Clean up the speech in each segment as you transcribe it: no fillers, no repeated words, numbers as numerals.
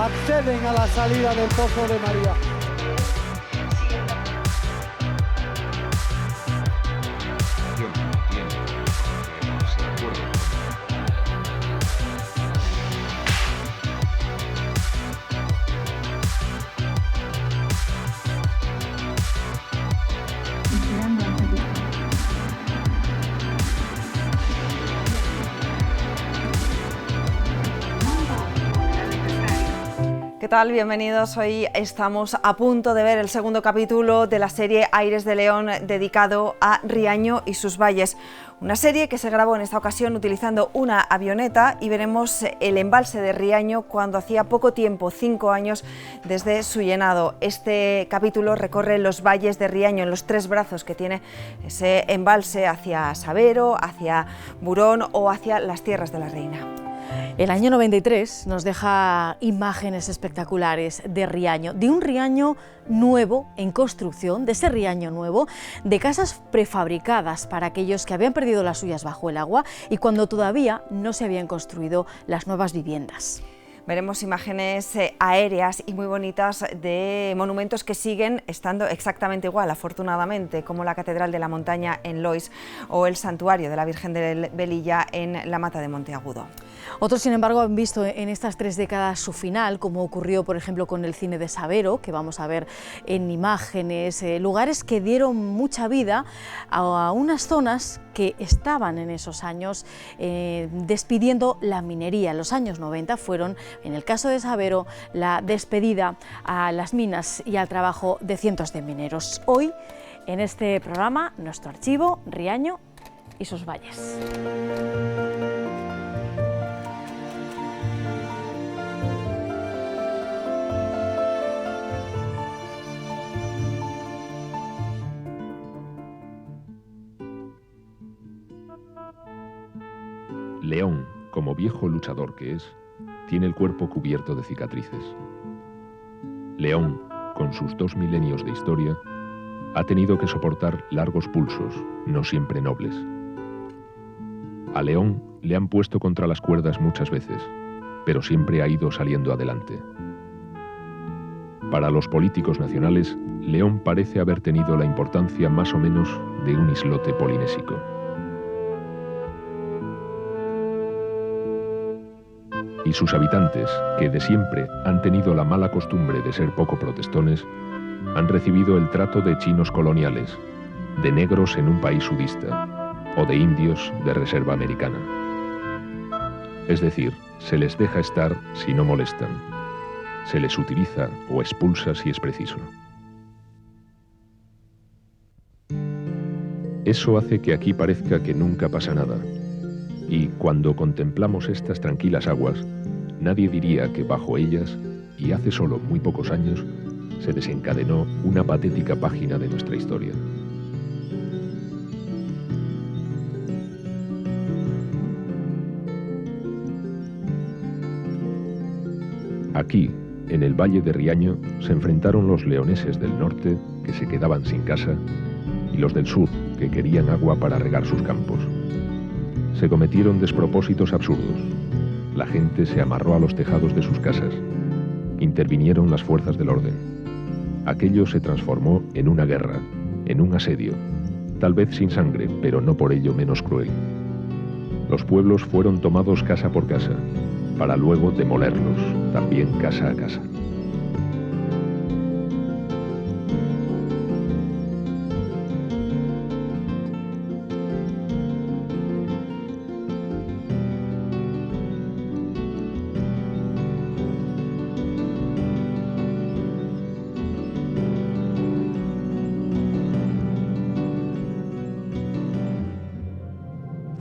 acceden a la salida del Pozo de María. ¿Qué tal? Bienvenidos. Hoy estamos a punto de ver el segundo capítulo de la serie Aires de León, dedicado a Riaño y sus valles. Una serie que se grabó en esta ocasión utilizando una avioneta, y veremos el embalse de Riaño cuando hacía poco tiempo, 5 años, desde su llenado. Este capítulo recorre los valles de Riaño, en los 3 brazos que tiene ese embalse, hacia Sabero, hacia Burón o hacia las Tierras de la Reina. El año 93 nos deja imágenes espectaculares de Riaño, de un Riaño nuevo en construcción, de ese Riaño nuevo, de casas prefabricadas para aquellos que habían perdido las suyas bajo el agua y cuando todavía no se habían construido las nuevas viviendas. Veremos imágenes aéreas y muy bonitas de monumentos que siguen estando exactamente igual, afortunadamente, como la Catedral de la Montaña en Lois o el Santuario de la Virgen de Velilla en la Mata de Monteagudo. Otros, sin embargo, han visto en estas 3 décadas su final, como ocurrió, por ejemplo, con el cine de Sabero, que vamos a ver en imágenes, lugares que dieron mucha vida a unas zonas que estaban en esos años despidiendo la minería. En los años 90 fueron, en el caso de Sabero, la despedida a las minas y al trabajo de cientos de mineros. Hoy, en este programa, nuestro archivo, Riaño y sus valles. León, como viejo luchador que es, tiene el cuerpo cubierto de cicatrices. León, con sus 2 milenios de historia, ha tenido que soportar largos pulsos, no siempre nobles. A León le han puesto contra las cuerdas muchas veces, pero siempre ha ido saliendo adelante. Para los políticos nacionales, León parece haber tenido la importancia más o menos de un islote polinésico. Y sus habitantes, que de siempre han tenido la mala costumbre de ser poco protestones, han recibido el trato de chinos coloniales, de negros en un país sudista o de indios de reserva americana. Es decir, se les deja estar si no molestan, se les utiliza o expulsa si es preciso. Eso hace que aquí parezca que nunca pasa nada. Y cuando contemplamos estas tranquilas aguas, nadie diría que bajo ellas, y hace solo muy pocos años, se desencadenó una patética página de nuestra historia. Aquí, en el valle de Riaño, se enfrentaron los leoneses del norte, que se quedaban sin casa, y los del sur, que querían agua para regar sus campos. Se cometieron despropósitos absurdos. La gente se amarró a los tejados de sus casas. Intervinieron las fuerzas del orden. Aquello se transformó en una guerra, en un asedio, tal vez sin sangre, pero no por ello menos cruel. Los pueblos fueron tomados casa por casa, para luego demolerlos, también casa a casa.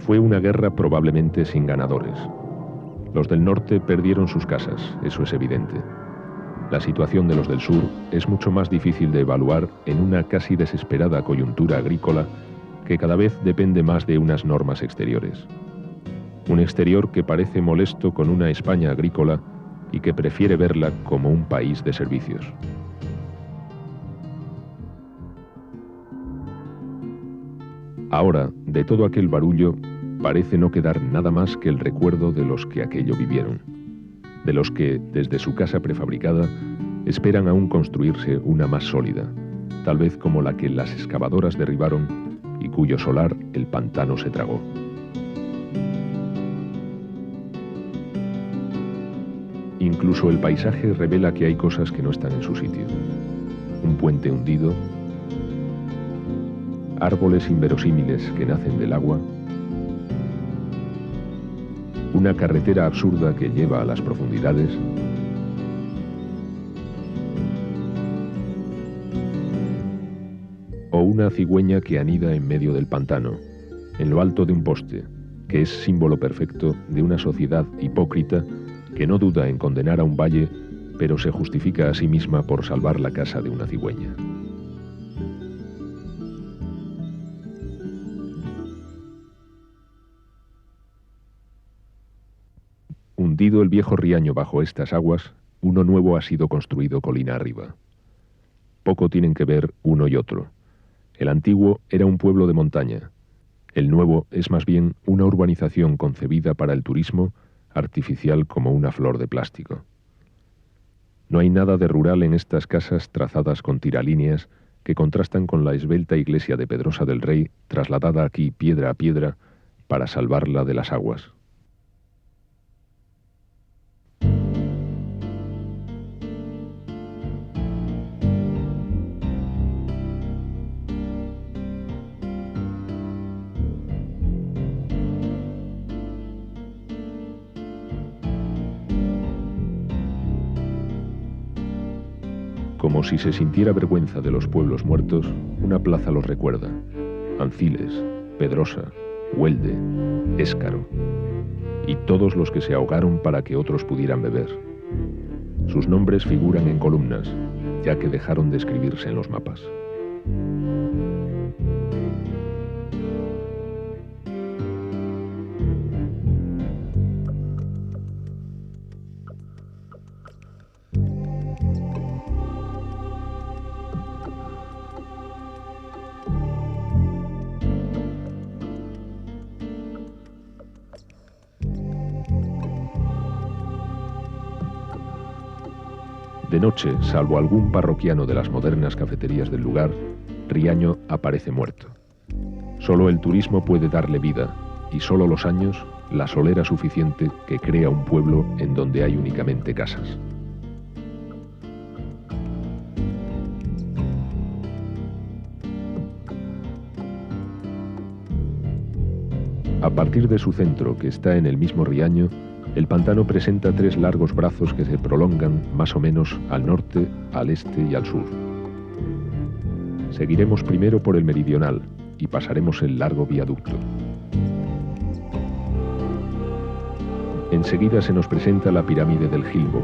Fue una guerra probablemente sin ganadores. Los del norte perdieron sus casas, eso es evidente. La situación de los del sur es mucho más difícil de evaluar en una casi desesperada coyuntura agrícola que cada vez depende más de unas normas exteriores. Un exterior que parece molesto con una España agrícola y que prefiere verla como un país de servicios. Ahora, de todo aquel barullo, parece no quedar nada más que el recuerdo de los que aquello vivieron. de los que, desde su casa prefabricada, esperan aún construirse una más sólida, tal vez como la que las excavadoras derribaron y cuyo solar el pantano se tragó. Incluso el paisaje revela que hay cosas que no están en su sitio. Un puente hundido, árboles inverosímiles que nacen del agua, una carretera absurda que lleva a las profundidades, o una cigüeña que anida en medio del pantano, en lo alto de un poste, que es símbolo perfecto de una sociedad hipócrita que no duda en condenar a un valle, pero se justifica a sí misma por salvar la casa de una cigüeña. Hundido el viejo Riaño bajo estas aguas, uno nuevo ha sido construido colina arriba. Poco tienen que ver uno y otro. El antiguo era un pueblo de montaña. El nuevo es más bien una urbanización concebida para el turismo, artificial como una flor de plástico. No hay nada de rural en estas casas trazadas con tiralíneas que contrastan con la esbelta iglesia de Pedrosa del Rey, trasladada aquí piedra a piedra para salvarla de las aguas. Como si se sintiera vergüenza de los pueblos muertos, una plaza los recuerda. Anciles, Pedrosa, Huelde, Éscaro, y todos los que se ahogaron para que otros pudieran beber. Sus nombres figuran en columnas, ya que dejaron de escribirse en los mapas. De noche, salvo algún parroquiano de las modernas cafeterías del lugar, Riaño aparece muerto. Solo el turismo puede darle vida, y solo los años, la solera suficiente que crea un pueblo en donde hay únicamente casas. A partir de su centro, que está en el mismo Riaño, el pantano presenta tres largos brazos que se prolongan más o menos al norte, al este y al sur. Seguiremos primero por el meridional y pasaremos el largo viaducto. Enseguida se nos presenta la pirámide del Gilbo,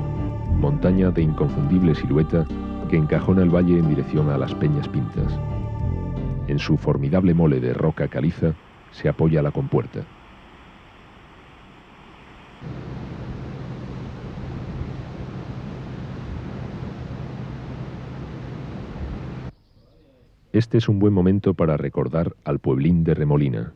montaña de inconfundible silueta que encajona el valle en dirección a las Peñas Pintas. En su formidable mole de roca caliza se apoya la compuerta. Este es un buen momento para recordar al pueblín de Remolina.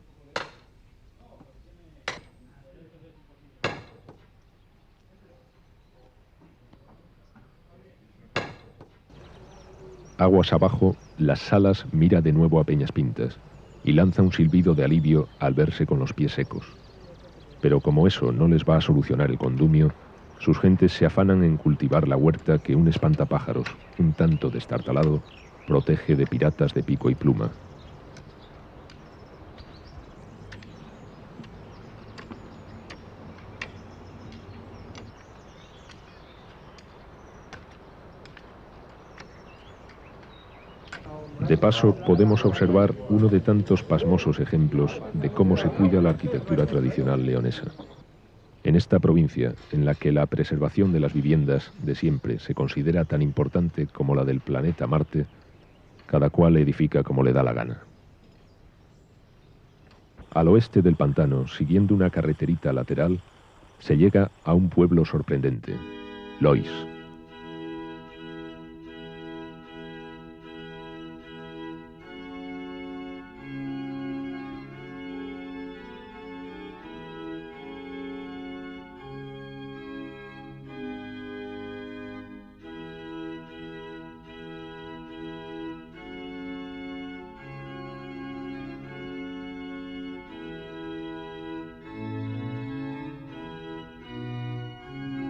Aguas abajo, Las Salas mira de nuevo a Peñas Pintas y lanza un silbido de alivio al verse con los pies secos. Pero como eso no les va a solucionar el condumio, sus gentes se afanan en cultivar la huerta que un espantapájaros, un tanto destartalado, protege de piratas de pico y pluma. De paso, podemos observar uno de tantos pasmosos ejemplos de cómo se cuida la arquitectura tradicional leonesa. En esta provincia, en la que la preservación de las viviendas de siempre se considera tan importante como la del planeta Marte, cada cual edifica como le da la gana. Al oeste del pantano, siguiendo una carreterita lateral, se llega a un pueblo sorprendente, Lois.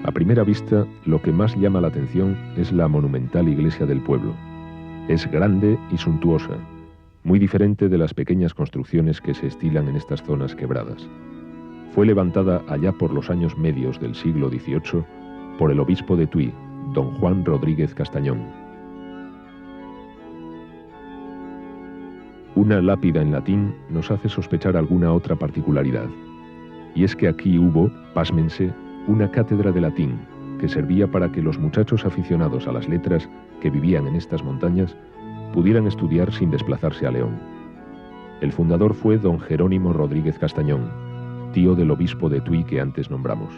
A primera vista, lo que más llama la atención es la monumental iglesia del pueblo. Es grande y suntuosa, muy diferente de las pequeñas construcciones que se estilan en estas zonas quebradas. Fue levantada allá por los años medios del siglo XVIII por el obispo de Tui, don Juan Rodríguez Castañón. Una lápida en latín nos hace sospechar alguna otra particularidad, y es que aquí hubo, pásmense, una cátedra de latín que servía para que los muchachos aficionados a las letras que vivían en estas montañas pudieran estudiar sin desplazarse a León. El fundador fue don Jerónimo Rodríguez Castañón, tío del obispo de Tui que antes nombramos.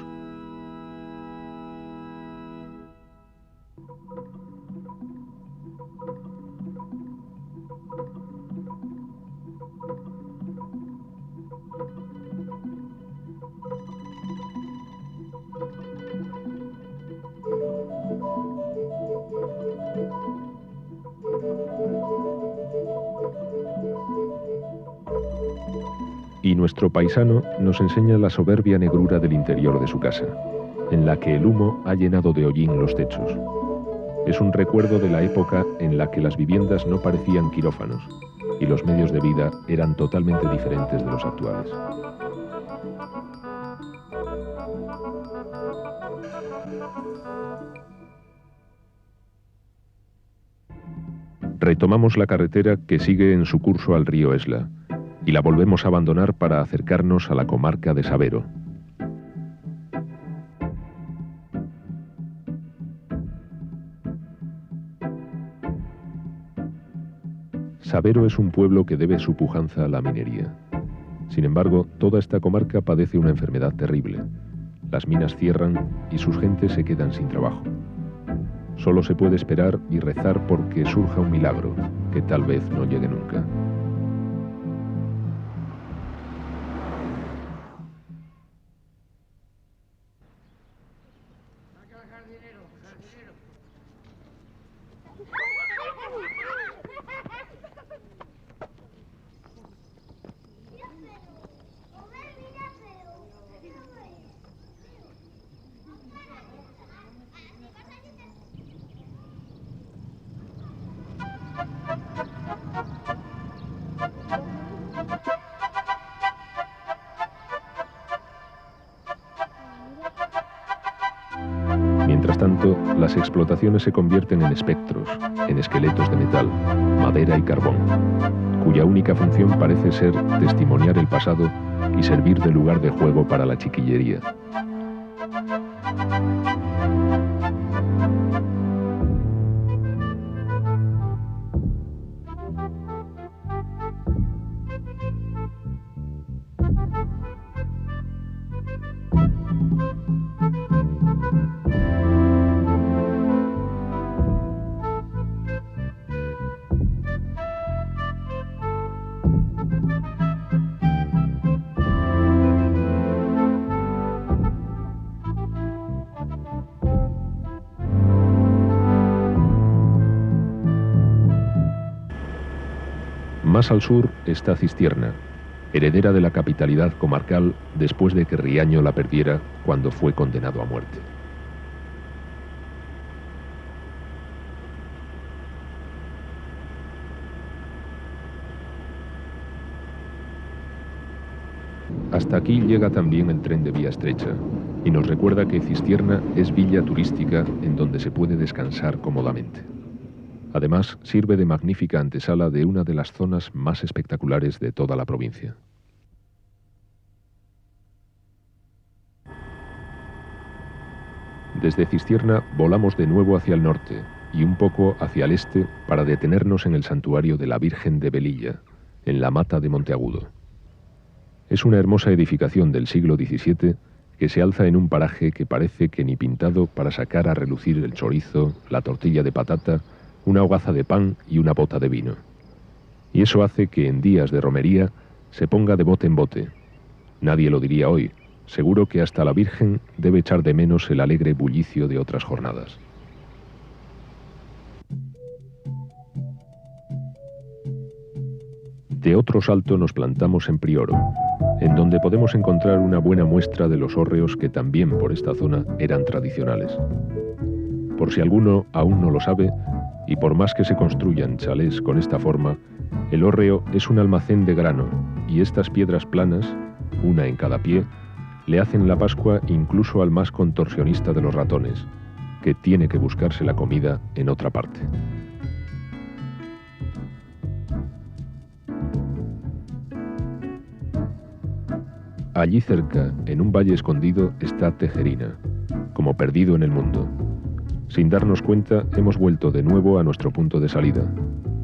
Y nuestro paisano nos enseña la soberbia negrura del interior de su casa, en la que el humo ha llenado de hollín los techos. Es un recuerdo de la época en la que las viviendas no parecían quirófanos y los medios de vida eran totalmente diferentes de los actuales. Retomamos la carretera que sigue en su curso al río Esla, y la volvemos a abandonar para acercarnos a la comarca de Sabero. Sabero es un pueblo que debe su pujanza a la minería. Sin embargo, toda esta comarca padece una enfermedad terrible. Las minas cierran y sus gentes se quedan sin trabajo. Solo se puede esperar y rezar porque surja un milagro, que tal vez no llegue nunca. Mientras tanto, las explotaciones se convierten en espectros, en esqueletos de metal, madera y carbón, cuya única función parece ser testimoniar el pasado y servir de lugar de juego para la chiquillería. Más al sur está Cistierna, heredera de la capitalidad comarcal después de que Riaño la perdiera cuando fue condenado a muerte. Hasta aquí llega también el tren de vía estrecha y nos recuerda que Cistierna es villa turística en donde se puede descansar cómodamente. Además, sirve de magnífica antesala de una de las zonas más espectaculares de toda la provincia. Desde Cistierna volamos de nuevo hacia el norte y un poco hacia el este para detenernos en el santuario de la Virgen de Velilla, en la Mata de Monteagudo. Es una hermosa edificación del siglo XVII que se alza en un paraje que parece que ni pintado para sacar a relucir el chorizo, la tortilla de patata, una hogaza de pan y una bota de vino. Y eso hace que en días de romería se ponga de bote en bote. Nadie lo diría hoy. Seguro que hasta la Virgen debe echar de menos el alegre bullicio de otras jornadas. De otro salto nos plantamos en Prioro, en donde podemos encontrar una buena muestra de los hórreos que también por esta zona eran tradicionales. Por si alguno aún no lo sabe, y por más que se construyan chalés con esta forma, el hórreo es un almacén de grano, y estas piedras planas, una en cada pie, le hacen la Pascua incluso al más contorsionista de los ratones, que tiene que buscarse la comida en otra parte. Allí cerca, en un valle escondido, está Tejerina, como perdido en el mundo. Sin darnos cuenta, hemos vuelto de nuevo a nuestro punto de salida,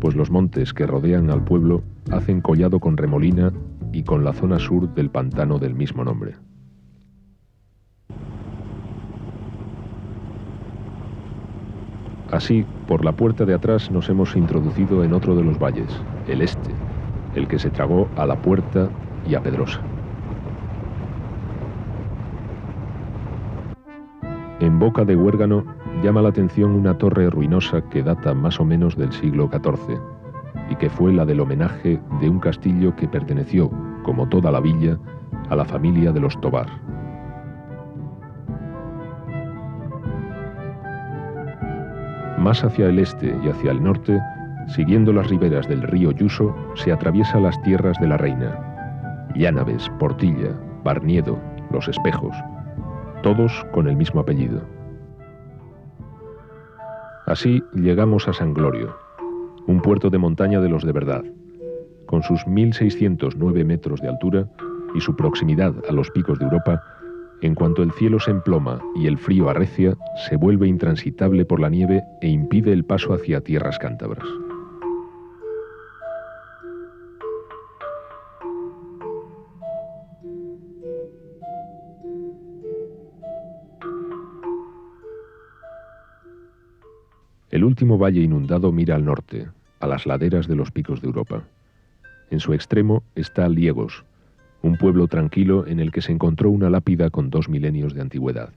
pues los montes que rodean al pueblo hacen collado con Remolina y con la zona sur del pantano del mismo nombre. Así, por la puerta de atrás nos hemos introducido en otro de los valles, el este, el que se tragó a La Puerta y a Pedrosa. En boca de Huérgano llama la atención una torre ruinosa que data más o menos del siglo XIV y que fue la del homenaje de un castillo que perteneció, como toda la villa, a la familia de los Tobar. Más hacia el este y hacia el norte, siguiendo las riberas del río Yuso, se atraviesa las tierras de la Reina, Llanaves, Portilla, Barniedo, Los Espejos, todos con el mismo apellido. Así llegamos a San Glorio, un puerto de montaña de los de verdad, con sus 1.609 metros de altura y su proximidad a los picos de Europa. En cuanto el cielo se emploma y el frío arrecia, se vuelve intransitable por la nieve e impide el paso hacia tierras cántabras. El último valle inundado mira al norte, a las laderas de los picos de Europa. En su extremo está Liegos, un pueblo tranquilo en el que se encontró una lápida con 2 milenios de antigüedad.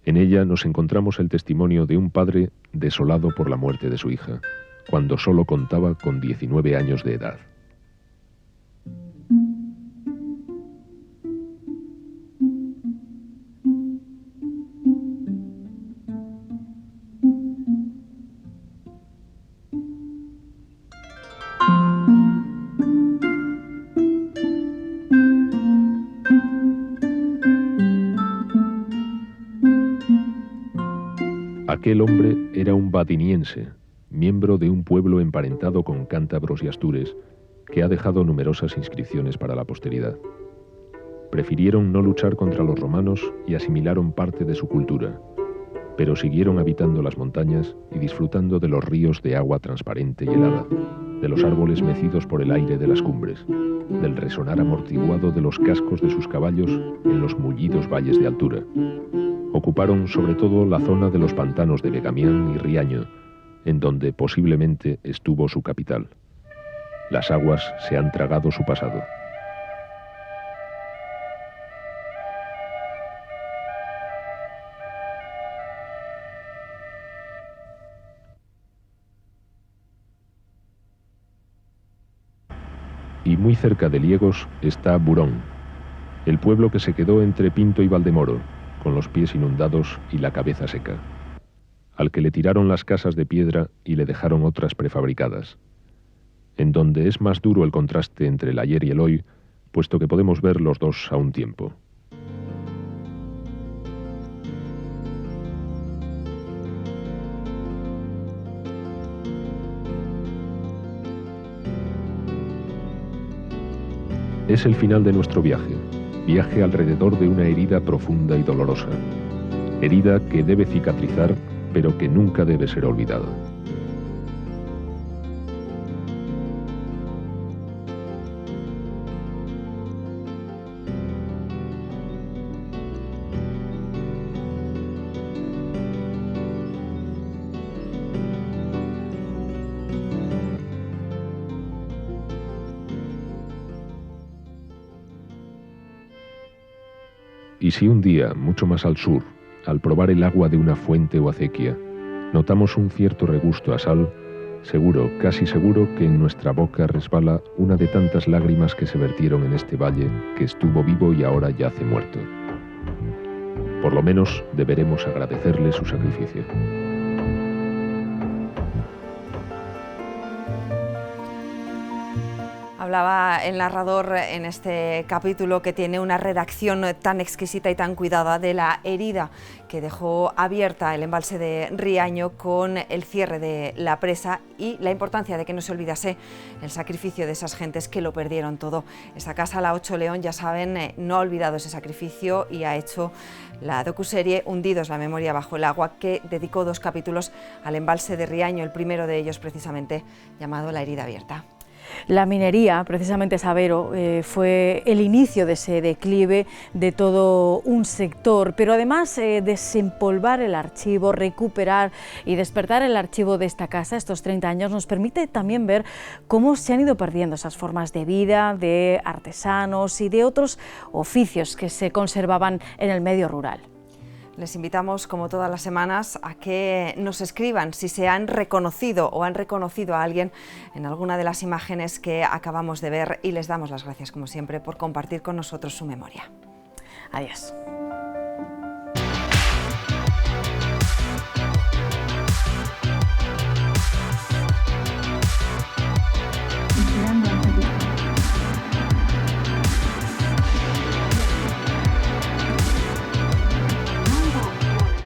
En ella nos encontramos el testimonio de un padre desolado por la muerte de su hija, cuando solo contaba con 19 años de edad. Aquel hombre era un badiniense, miembro de un pueblo emparentado con cántabros y astures, que ha dejado numerosas inscripciones para la posteridad. Prefirieron no luchar contra los romanos y asimilaron parte de su cultura, pero siguieron habitando las montañas y disfrutando de los ríos de agua transparente y helada, de los árboles mecidos por el aire de las cumbres, del resonar amortiguado de los cascos de sus caballos en los mullidos valles de altura. Ocuparon sobre todo la zona de los pantanos de Begamián y Riaño, en donde posiblemente estuvo su capital. Las aguas se han tragado su pasado. Y muy cerca de Liegos está Burón, el pueblo que se quedó entre Pinto y Valdemoro, con los pies inundados y la cabeza seca, al que le tiraron las casas de piedra y le dejaron otras prefabricadas, en donde es más duro el contraste entre el ayer y el hoy, puesto que podemos ver los dos a un tiempo. Es el final de nuestro viaje alrededor de una herida profunda y dolorosa, herida que debe cicatrizar, pero que nunca debe ser olvidada. Y si un día, mucho más al sur, al probar el agua de una fuente o acequia, notamos un cierto regusto a sal, Seguro, casi seguro que en nuestra boca resbala una de tantas lágrimas que se vertieron en este valle que estuvo vivo y ahora yace muerto. Por lo menos deberemos agradecerle su sacrificio. Hablaba el narrador en este capítulo que tiene una redacción tan exquisita y tan cuidada de la herida que dejó abierta el embalse de Riaño con el cierre de la presa y la importancia de que no se olvidase el sacrificio de esas gentes que lo perdieron todo. Esta casa, La Ocho León, ya saben, no ha olvidado ese sacrificio y ha hecho la docuserie Hundidos, la memoria bajo el agua, que dedicó 2 capítulos al embalse de Riaño, el primero de ellos precisamente llamado La herida abierta. La minería, precisamente Sabero, fue el inicio de ese declive de todo un sector, pero además desempolvar el archivo, recuperar y despertar el archivo de esta casa estos 30 años nos permite también ver cómo se han ido perdiendo esas formas de vida de artesanos y de otros oficios que se conservaban en el medio rural. Les invitamos, como todas las semanas, a que nos escriban si se han reconocido o han reconocido a alguien en alguna de las imágenes que acabamos de ver y les damos las gracias, como siempre, por compartir con nosotros su memoria. Adiós.